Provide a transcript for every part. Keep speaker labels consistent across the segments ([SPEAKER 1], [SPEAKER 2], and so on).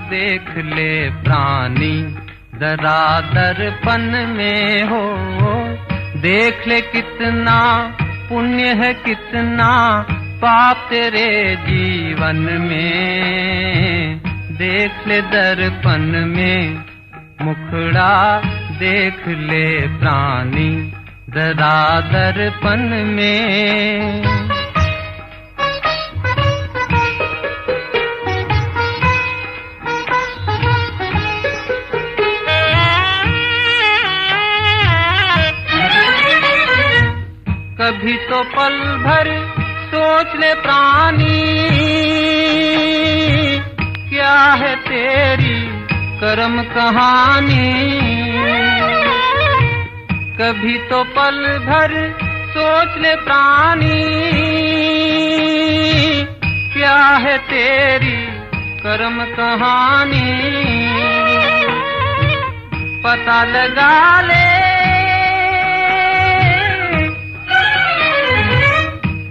[SPEAKER 1] देख ले प्राणी जरा दर्पण में हो, देख ले कितना पुण्य है कितना पाप तेरे जीवन में। देख ले दर्पण में मुखड़ा देख ले प्राणी जरा दर्पण में। कभी तो पल भर सोच ले प्राणी क्या है तेरी कर्म कहानी। कभी तो पल भर सोच ले प्राणी क्या है तेरी कर्म कहानी। पता लगा ले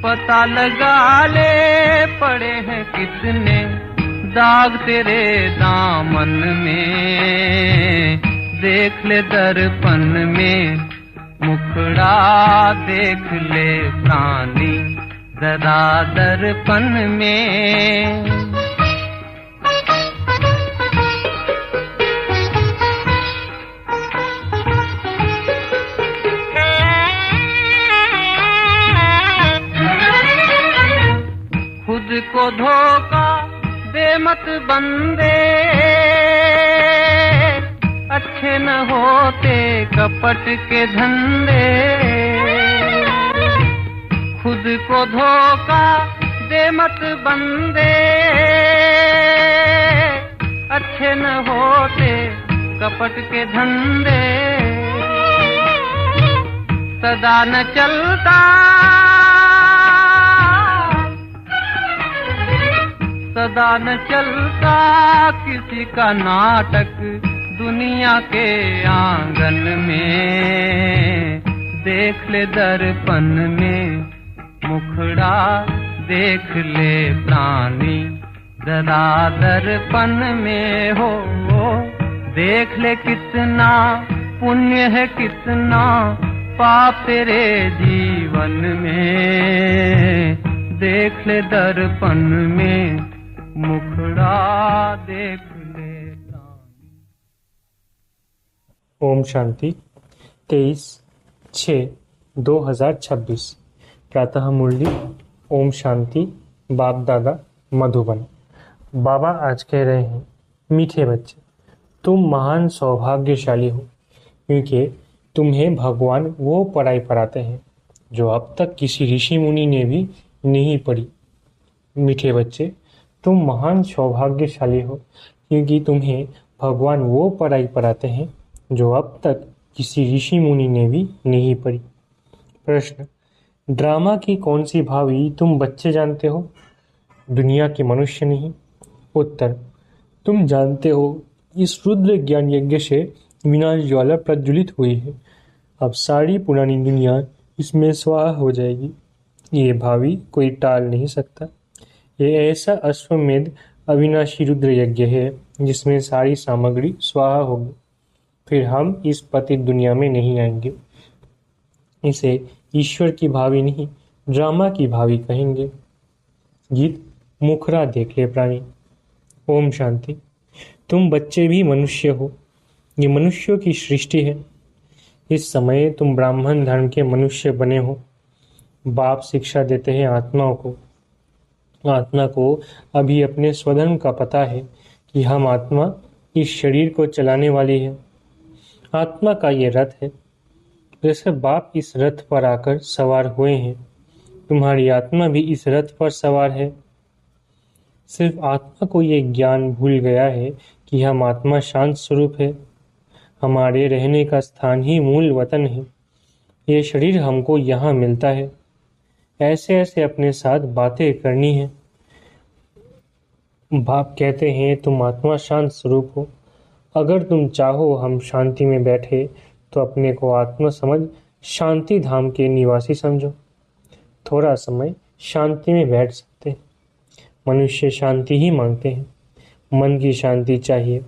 [SPEAKER 1] पता लगा ले पड़े हैं कितने दाग तेरे दामन में। देख ले दर्पण में मुखड़ा देख ले प्राणी जरा दर्पण में। खुद को धोखा दे मत बंदे अच्छे न होते कपट के धंधे। खुद को धोखा दे मत बंदे अच्छे न होते कपट के धंधे। सदा न चलता सदा न चलता किसी का नाटक दुनिया के आंगन में। देख ले दर्पण में मुखड़ा देख ले प्राणी जरा दर्पण में हो। देख ले कितना पुण्य है कितना पाप तेरे जीवन में। देख ले दर्पण में मुखड़ा देख ले।
[SPEAKER 2] ओम शांति 23/6/2026 प्रातः मुरली। ओम शांति। बाप दादा मधुबन। बाबा आज कह रहे हैं, मीठे बच्चे तुम महान सौभाग्यशाली हो क्योंकि तुम्हें भगवान वो पढ़ाई पढ़ाते हैं जो अब तक किसी ऋषि मुनि ने भी नहीं पढ़ी। मीठे बच्चे तुम महान सौभाग्यशाली हो क्योंकि तुम्हें भगवान वो पढ़ाई पढ़ाते हैं जो अब तक किसी ऋषि मुनि ने भी नहीं पढ़ी। प्रश्न, ड्रामा की कौन सी भावी तुम बच्चे जानते हो? दुनिया के मनुष्य नहीं। उत्तर, तुम जानते हो इस रुद्र ज्ञान यज्ञ से विनाश ज्वाला प्रज्वलित हुई है। अब सारी पुरानी दुनिया इसमें स्वाहा हो जाएगी। ये भावी कोई टाल नहीं सकता। ये ऐसा अश्वमेध अविनाशी रुद्र यज्ञ है जिसमें सारी सामग्री स्वाहा होगी। फिर हम इस पतित दुनिया में नहीं आएंगे। इसे ईश्वर की भावी नहीं, ड्रामा की भावी कहेंगे। गीत मुखरा देख ले प्राणी। ओम शांति। तुम बच्चे भी मनुष्य हो। ये मनुष्यों की सृष्टि है। इस समय तुम ब्राह्मण धर्म के मनुष्य बने हो। बाप शिक्षा देते हैं आत्माओं को। आत्मा को अभी अपने स्वधर्म का पता है कि हम आत्मा इस शरीर को चलाने वाली है। आत्मा का ये रथ है। जैसे बाप इस रथ पर आकर सवार हुए हैं, तुम्हारी आत्मा भी इस रथ पर सवार है। सिर्फ आत्मा को ये ज्ञान भूल गया है कि हम आत्मा शांत स्वरूप है। हमारे रहने का स्थान ही मूल वतन है। ये शरीर हमको यहाँ मिलता है। ऐसे ऐसे अपने साथ बातें करनी है। बाप कहते हैं तुम आत्मा शांत स्वरूप हो। अगर तुम चाहो हम शांति में बैठे तो अपने को आत्मा समझ शांति धाम के निवासी समझो। थोड़ा समय शांति में बैठ सकते हैं। मनुष्य शांति ही मांगते हैं। मन की शांति चाहिए,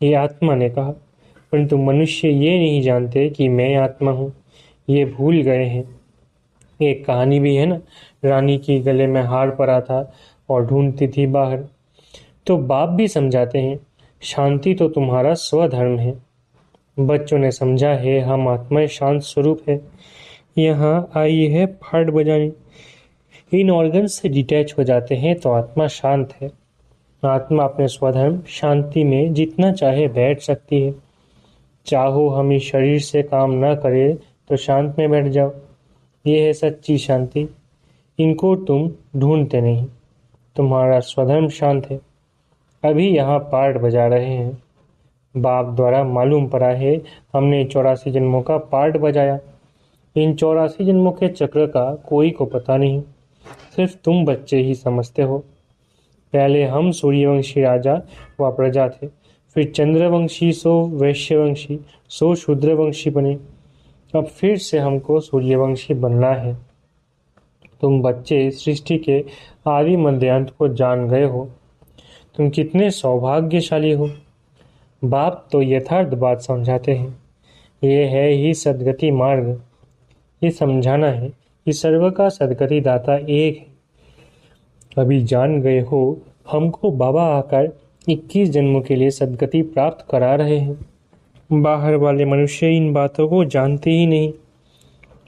[SPEAKER 2] ये आत्मा ने कहा। परंतु मनुष्य ये नहीं जानते कि मैं आत्मा हूँ, ये भूल गए हैं। एक कहानी भी है ना, रानी की गले में हार पड़ा था और ढूंढती थी बाहर। तो बाप भी समझाते हैं, शांति तो तुम्हारा स्वधर्म है। बच्चों ने समझा है, हम आत्मा शांत स्वरूप है। यहाँ आई है फाड़ बजानी। इन ऑर्गन से डिटैच हो जाते हैं तो आत्मा शांत है। आत्मा अपने स्वधर्म शांति में जितना चाहे बैठ सकती है। चाहो हम इस शरीर से काम न करें तो शांत में बैठ जाओ। ये है सच्ची शांति। इनको तुम ढूंढते नहीं, तुम्हारा स्वधर्म शांत है। अभी यहाँ पार्ट बजा रहे हैं। बाप द्वारा मालूम पड़ा है, हमने 84 जन्मों का पार्ट बजाया। इन 84 जन्मों के चक्र का कोई को पता नहीं, सिर्फ तुम बच्चे ही समझते हो। पहले हम सूर्यवंशी राजा व प्रजा थे, फिर चंद्रवंशी सो वैश्यवंशी सो शूद्रवंशी बने। अब फिर से हमको सूर्यवंशी बनना है। तुम बच्चे सृष्टि के आदि मध्यांत को जान गए हो। तुम कितने सौभाग्यशाली हो। बाप तो यथार्थ बात समझाते हैं। ये है ही सदगति मार्ग। ये समझाना है कि सर्व का सदगति दाता एक है। अभी जान गए हो, हमको बाबा आकर 21 जन्मों के लिए सदगति प्राप्त करा रहे हैं। बाहर वाले मनुष्य इन बातों को जानते ही नहीं।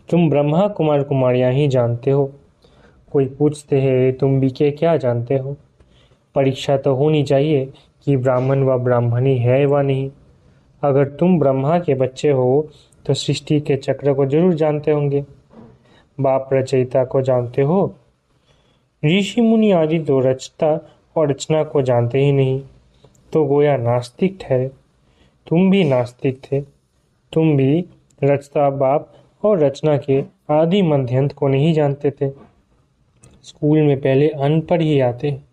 [SPEAKER 2] तुम ब्रह्मा कुमार कुमारियां ही जानते हो। कोई पूछते हैं तुम भी के क्या जानते हो। परीक्षा तो होनी चाहिए कि ब्राह्मण व ब्राह्मणी है व नहीं। अगर तुम ब्रह्मा के बच्चे हो तो सृष्टि के चक्र को जरूर जानते होंगे। बाप रचयिता को जानते हो। ऋषि मुनि आदि तो रचता और रचना को जानते ही नहीं, तो गोया नास्तिक ठहरे। तुम भी नास्तिक थे। तुम भी रचता बाप और रचना के आदि मध्यंत को नहीं जानते थे। स्कूल में पहले अनपढ़ ही आते हैं,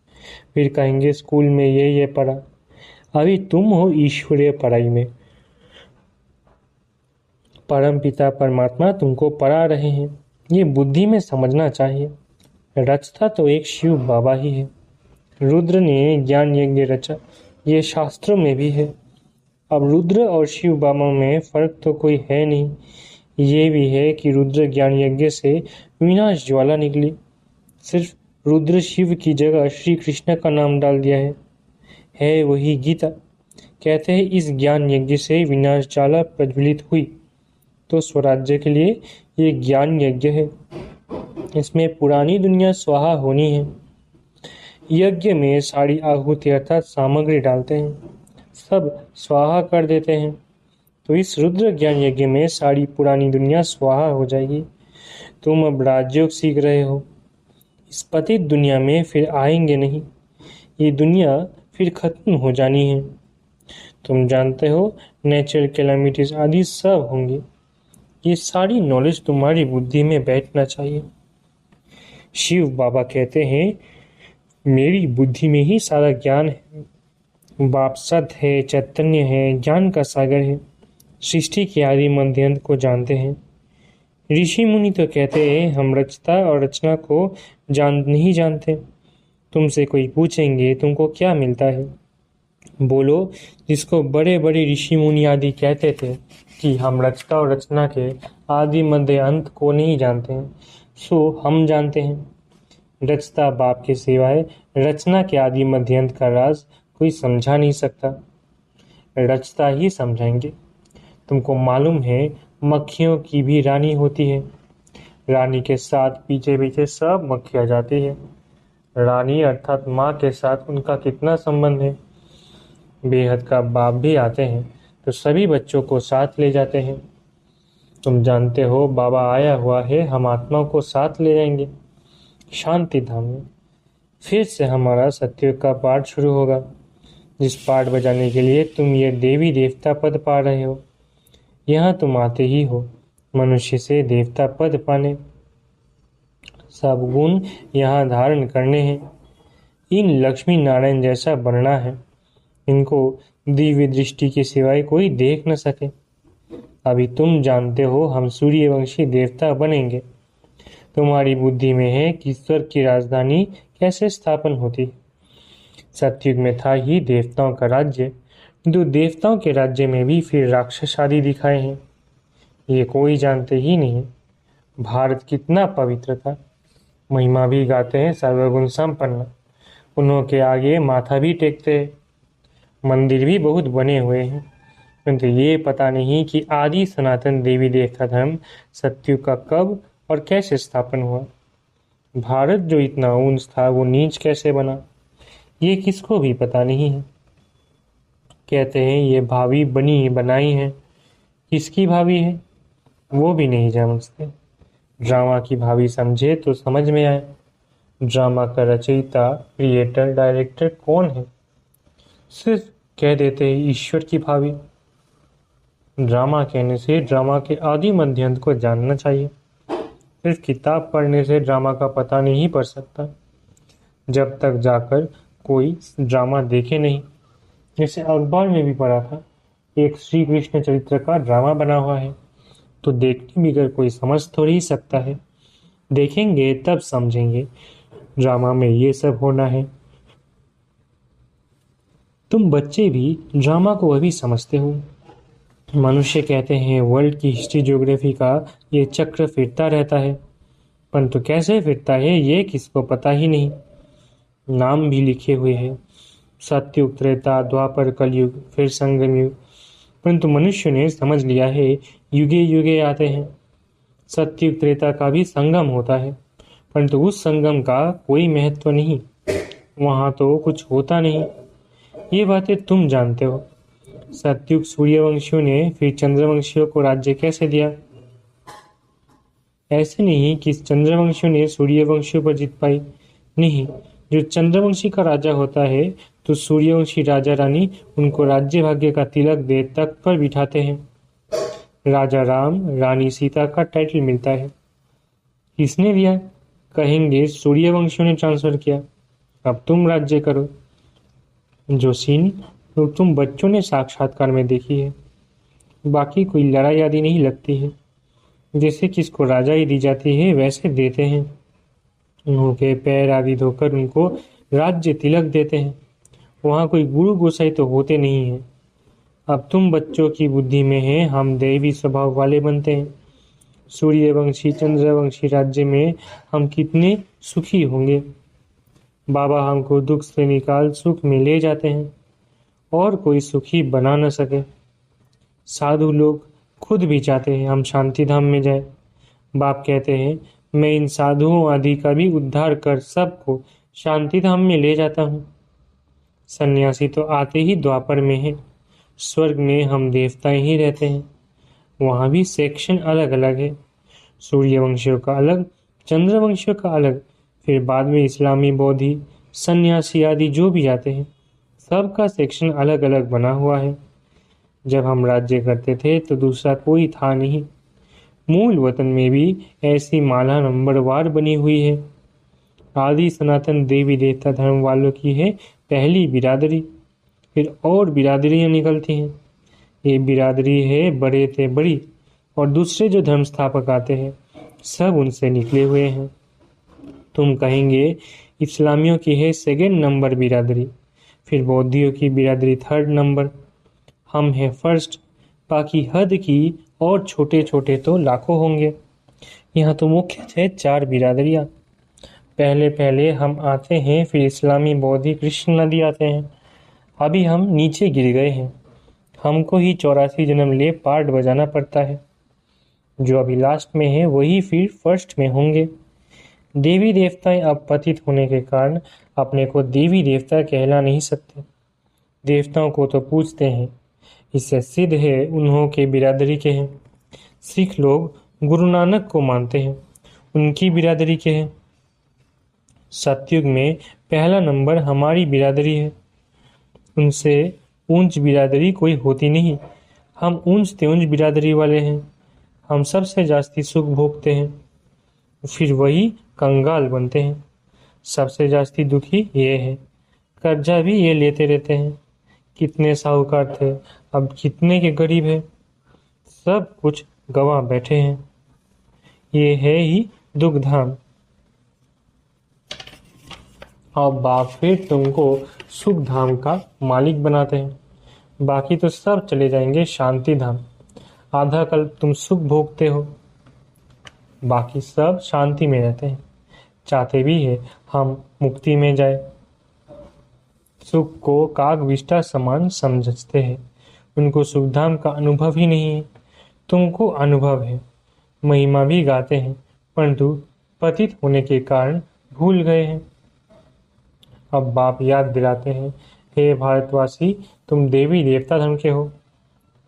[SPEAKER 2] फिर कहेंगे स्कूल में ये पढ़ा। अभी तुम हो ईश्वरीय पढ़ाई में। परम पिता परमात्मा तुमको पढ़ा रहे हैं। ये बुद्धि में समझना चाहिए। रचता तो एक शिव बाबा ही है। रुद्र ने ज्ञान यज्ञ रचा, ये शास्त्रों में भी है। अब रुद्र और शिव बाबा में फर्क तो कोई है नहीं। ये भी है कि रुद्र ज्ञान यज्ञ से विनाश ज्वाला निकली। सिर्फ रुद्र शिव की जगह श्री कृष्ण का नाम डाल दिया है वही गीता। कहते हैं इस ज्ञान यज्ञ से विनाश ज्वाला प्रज्वलित हुई, तो स्वराज्य के लिए ये ज्ञान यज्ञ है। इसमें पुरानी दुनिया स्वाहा होनी है। यज्ञ में सारी आहुति अर्थात सामग्री डालते हैं, सब स्वाहा कर देते हैं। तो इस रुद्र ज्ञान यज्ञ में सारी पुरानी दुनिया स्वाहा हो जाएगी। तुम अब राजयोग सीख रहे हो। इस पतित दुनिया में फिर आएंगे नहीं। ये दुनिया फिर खत्म हो जानी है। तुम जानते हो नेचुरल कैलामिटीज आदि सब होंगे। ये सारी नॉलेज तुम्हारी बुद्धि में बैठना चाहिए। शिव बाबा कहते हैं मेरी बुद्धि में ही सारा ज्ञान है। बाप सत है, चैतन्य है, ज्ञान का सागर है। सृष्टि के आदि मध्यांत को जानते हैं। ऋषि मुनि तो कहते हैं हम रचता और रचना को नहीं जानते। तुमसे कोई पूछेंगे तुमको क्या मिलता है, बोलो जिसको बड़े बड़े ऋषि मुनि आदि कहते थे कि हम रचता और रचना के आदि मध्य अंत को नहीं जानते हैं, सो हम जानते हैं। रचता बाप के सिवाय रचना के आदि मध्य अंत का राज कोई समझा नहीं सकता। रचता ही समझाएंगे। तुमको मालूम है मक्खियों की भी रानी होती है। रानी के साथ पीछे पीछे सब मक्खियाँ जाती है। रानी अर्थात माँ के साथ उनका कितना संबंध है। बेहद का बाप भी आते हैं तो सभी बच्चों को साथ ले जाते हैं। तुम जानते हो बाबा आया हुआ है, हम आत्माओं को साथ ले जाएंगे शांति धाम में। फिर से हमारा सत्युग का पाठ शुरू होगा, जिस पाठ बजाने के लिए तुम ये देवी देवता पद पा रहे हो। यहाँ तुम आते ही हो मनुष्य से देवता पद पाने। सब गुण यहाँ धारण करने हैं। इन लक्ष्मी नारायण जैसा बनना है। इनको दिव्य दृष्टि के सिवाय कोई देख न सके। अभी तुम जानते हो हम सूर्यवंशी देवता बनेंगे। तुम्हारी बुद्धि में है कि स्वर्ग की राजधानी कैसे स्थापन होती। सतयुग में था ही देवताओं का राज्य, किंतु देवताओं के राज्य में भी फिर राक्षस आदि दिखाए हैं। ये कोई जानते ही नहीं। भारत कितना पवित्र था, महिमा भी गाते हैं सर्वगुण संपन्न, उन्हों के आगे माथा भी टेकते हैं। मंदिर भी बहुत बने हुए हैं, किंतु ये पता नहीं कि आदि सनातन देवी देवता धर्म सतयुग का कब और कैसे स्थापन हुआ। भारत जो इतना ऊंच था वो नीच कैसे बना, ये किसको भी पता नहीं है। कहते हैं ये भावी बनी बनाई है, किसकी भावी है वो भी नहीं समझते। ड्रामा की भावी समझे तो समझ में आए। ड्रामा का रचयिता, क्रिएटर, डायरेक्टर कौन है? सिर्फ कह देते हैं ईश्वर की भावी। ड्रामा कहने से ड्रामा के आदि मध्य अंत को जानना चाहिए। सिर्फ किताब पढ़ने से ड्रामा का पता नहीं पड़ सकता, जब तक जाकर कोई ड्रामा देखे नहीं। जैसे अखबार में भी पढ़ा था, एक श्री कृष्ण चरित्र का ड्रामा बना हुआ है, तो देखने बगैर कोई समझ थोड़ी ही सकता है। देखेंगे तब समझेंगे ड्रामा में ये सब होना है। तुम बच्चे भी ड्रामा को अभी समझते हो। मनुष्य कहते हैं वर्ल्ड की हिस्ट्री ज्योग्राफी का ये चक्र फिरता रहता है, परंतु कैसे फिरता है ये किसको पता ही नहीं। नाम भी लिखे हुए हैं, सतयुग, त्रेता, द्वापर, कलयुग, फिर संगम युग, परंतु मनुष्य ने समझ लिया है युगे युगे आते हैं। सतयुग त्रेता का भी संगम होता है, परंतु उस संगम का कोई महत्व नहीं, वहां तो कुछ होता नहीं। ये बातें तुम जानते हो। सतयुग सूर्यवंशियों ने फिर चंद्रवंशियों को राज्य कैसे दिया? ऐसे नहीं कि चंद्रवंशियों ने सूर्यवंशियों पर जीत पाई, नहीं। जो चंद्रवंशी का राजा होता है तो सूर्यवंशी राजा रानी उनको राज्य भाग्य का तिलक दे तख्त पर बिठाते हैं। राजा राम, रानी सीता का टाइटल मिलता है। किसने दिया? कहेंगे सूर्यवंशियों ने ट्रांसफर किया। अब तुम राज्य करो। जो सीन तो तुम बच्चों ने साक्षात्कार में देखी है, बाकी कोई लड़ाई आदि नहीं लगती है। जैसे किसको राजाई दी जाती है वैसे देते हैं, उनके पैर आदि धोकर उनको राज्य तिलक देते हैं। वहाँ कोई गुरु गोसाई तो होते नहीं है। अब तुम बच्चों की बुद्धि में है, हम दैवी स्वभाव वाले बनते हैं। सूर्यवंशी चंद्रवंशी राज्य में हम कितने सुखी होंगे। बाबा हमको दुख से निकाल सुख में ले जाते हैं, और कोई सुखी बना न सके। साधु लोग खुद भी चाहते हैं हम शांति धाम में जाए। बाप कहते हैं मैं इन साधुओं आदि का भी उद्धार कर सबको शांति धाम में ले जाता हूँ। सन्यासी तो आते ही द्वापर में है। स्वर्ग में हम देवता ही रहते हैं, वहाँ भी सेक्शन अलग अलग है। सूर्यवंशियों का अलग, चंद्रवंशियों का अलग, फिर बाद में इस्लामी, बौद्धि, सन्यासी आदि जो भी आते हैं सबका सेक्शन अलग अलग बना हुआ है। जब हम राज्य करते थे तो दूसरा कोई था नहीं। मूल वतन में भी ऐसी माला नंबरवार बनी हुई है। आदि सनातन देवी देवता धर्म वालों की है पहली बिरादरी, फिर और बिरादरियां निकलती हैं। ये बिरादरी है बड़े ते बड़ी, और दूसरे जो धर्म स्थापक आते हैं सब उनसे निकले हुए हैं। तुम कहेंगे इस्लामियों की है सेकंड नंबर बिरादरी, फिर बौद्धियों की बिरादरी थर्ड नंबर, हम हैं फर्स्ट, बाकी हद की और छोटे छोटे तो लाखों होंगे। यहाँ तो मुख्य है 4 बिरादरियाँ। पहले पहले हम आते हैं, फिर इस्लामी, बौद्धि, कृष्ण नदी आते हैं। अभी हम नीचे गिर गए हैं, हमको ही 84 जन्म ले पार्ट बजाना पड़ता है। जो अभी लास्ट में है वही फिर फर्स्ट में होंगे। देवी देवताएं अब पतित होने के कारण अपने को देवी देवता कहला नहीं सकते। देवताओं को तो पूजते हैं, इससे सिद्ध है उन्हों के बिरादरी के हैं। सिख लोग गुरु नानक को मानते हैं, उनकी बिरादरी के हैं। सतयुग में पहला नंबर हमारी बिरादरी है, उनसे ऊंच बिरादरी कोई होती नहीं। हम ऊंच ते ऊंच बिरादरी वाले हैं, हम सबसे जास्ती सुख भोगते हैं, फिर वही कंगाल बनते हैं। सबसे जास्ती दुखी ये है, कर्जा भी ये लेते रहते हैं। कितने साहूकार थे, अब कितने के गरीब है, सब कुछ गंवा बैठे हैं। ये है ही दुख धाम। अब बाप फिर तुमको सुख धाम का मालिक बनाते हैं। बाकी तो सब चले जाएंगे शांति धाम। आधा कल्प तुम सुख भोगते हो, बाकी सब शांति में रहते हैं। चाहते भी है हम मुक्ति में जाए। सुख को काग विष्ठा समान समझते हैं। उनको सुखधाम का अनुभव ही नहीं है। तुमको अनुभव है, महिमा भी गाते हैं, परंतु पतित होने के कारण भूल गए हैं। अब बाप याद दिलाते हैं, हे भारतवासी, तुम देवी देवता धर्म के हो।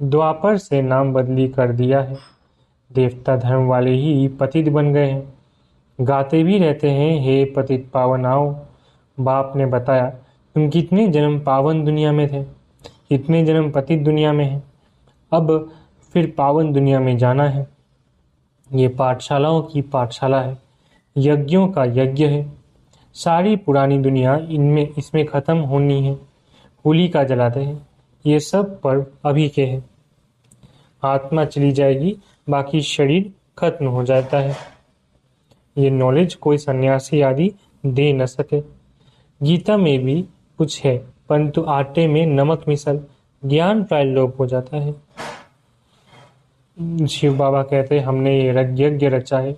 [SPEAKER 2] द्वापर से नाम बदली कर दिया है। देवता धर्म वाले ही पतित बन गए हैं। गाते भी रहते हैं, हे पतित पावन आओ। बाप ने बताया, तुम कितने जन्म पावन दुनिया में थे, कितने जन्म पतित दुनिया में हैं। अब फिर पावन दुनिया में जाना है। ये पाठशालाओं की पाठशाला है, यज्ञों का यज्ञ है। सारी पुरानी दुनिया इसमें खत्म होनी है। होली का जलाते हैं। ये सब पर्व अभी के हैं। आत्मा चली जाएगी, बाकी शरीर खत्म हो जाता है। ये नॉलेज कोई सन्यासी आदि दे न सके। गीता में भी कुछ है, परंतु आटे में नमक मिसल ज्ञान प्राय लोप हो जाता है। शिव बाबा कहते हैं, हमने ये यज्ञ रचा है,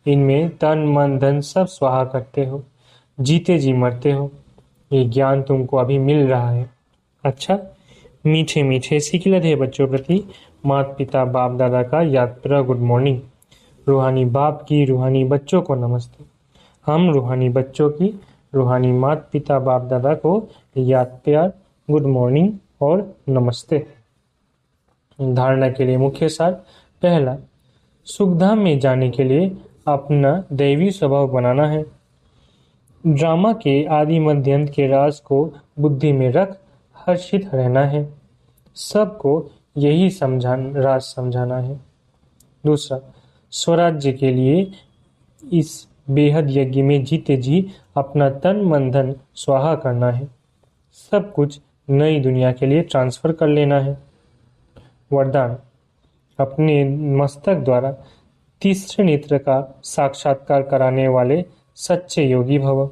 [SPEAKER 2] इनमें तन मन धन सब स्वाहा करते हो, जीते जी मरते हो। ये ज्ञान तुमको अभी मिल रहा है। अच्छा, मीठे मीठे सिखलत है बच्चों प्रति माता पिता बाप दादा का यात्रा गुड मॉर्निंग। रूहानी बाप की रूहानी बच्चों को नमस्ते। हम रूहानी बच्चों की रूहानी माता पिता बाप दादा को याद प्यार गुड मॉर्निंग और नमस्ते। धारणा के लिए मुख्य सार। पहला, सुखधाम में जाने के लिए अपना दैवी स्वभाव बनाना है। ड्रामा के आदि मध्य अंत के राज को बुद्धि में रख हर्षित रहना है। सबको यही राज समझाना है। दूसरा, स्वराज्य के लिए इस बेहद यज्ञ में जीते जी अपना तन मन धन स्वाहा करना है। सब कुछ नई दुनिया के लिए ट्रांसफर कर लेना है। वरदान, अपने मस्तक द्वारा तीसरे नेत्र का साक्षात्कार कराने वाले सच्चे योगी भव।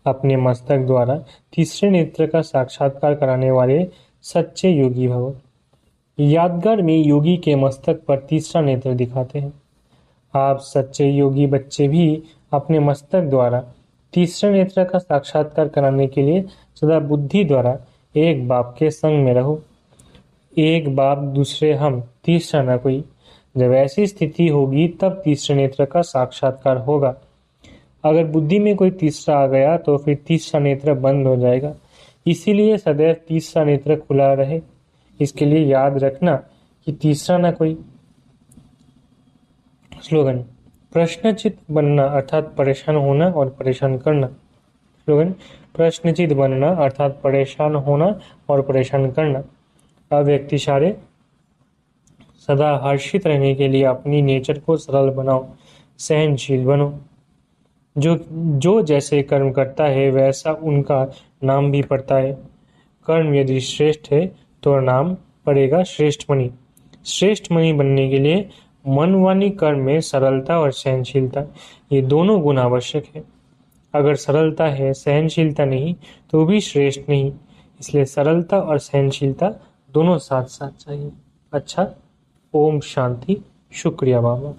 [SPEAKER 2] अपने मस्तक द्वारा तीसरे नेत्र का साक्षात्कार कराने वाले सच्चे योगी भव। यादगार में योगी के मस्तक पर तीसरा नेत्र दिखाते हैं। आप सच्चे योगी बच्चे भी अपने मस्तक द्वारा तीसरे नेत्र का साक्षात्कार कराने के लिए सदा बुद्धि द्वारा एक बाप के संग में रहो। एक बाप दूसरे हम, तीसरा न कोई। जब ऐसी स्थिति होगी तब तीसरे नेत्र का साक्षात्कार होगा। अगर बुद्धि में कोई तीसरा आ गया तो फिर तीसरा नेत्र बंद हो जाएगा। इसीलिए सदैव तीसरा नेत्र खुला रहे। इसके लिए याद रखना कि तीसरा न कोई। स्लोगन, प्रश्नचित बनना अर्थात परेशान होना और परेशान करना। स्लोगन, प्रश्नचित बनना अर्थात परेशान होना और परेशान करना। अव्यक्तिशारे, सदा हर्षित रहने के लिए अपनी नेचर को सरल बनाओ, सहनशील बनो। जो जैसे कर्म करता है वैसा उनका नाम भी पड़ता है। कर्म यदि श्रेष्ठ है तो नाम पड़ेगा श्रेष्ठ मणि। श्रेष्ठ मणि बनने के लिए मन वाणी कर्म में सरलता और सहनशीलता, ये दोनों गुण आवश्यक है। अगर सरलता है सहनशीलता नहीं तो भी श्रेष्ठ नहीं। इसलिए सरलता और सहनशीलता दोनों साथ साथ चाहिए। अच्छा, ओम शांति। शुक्रिया बाबा।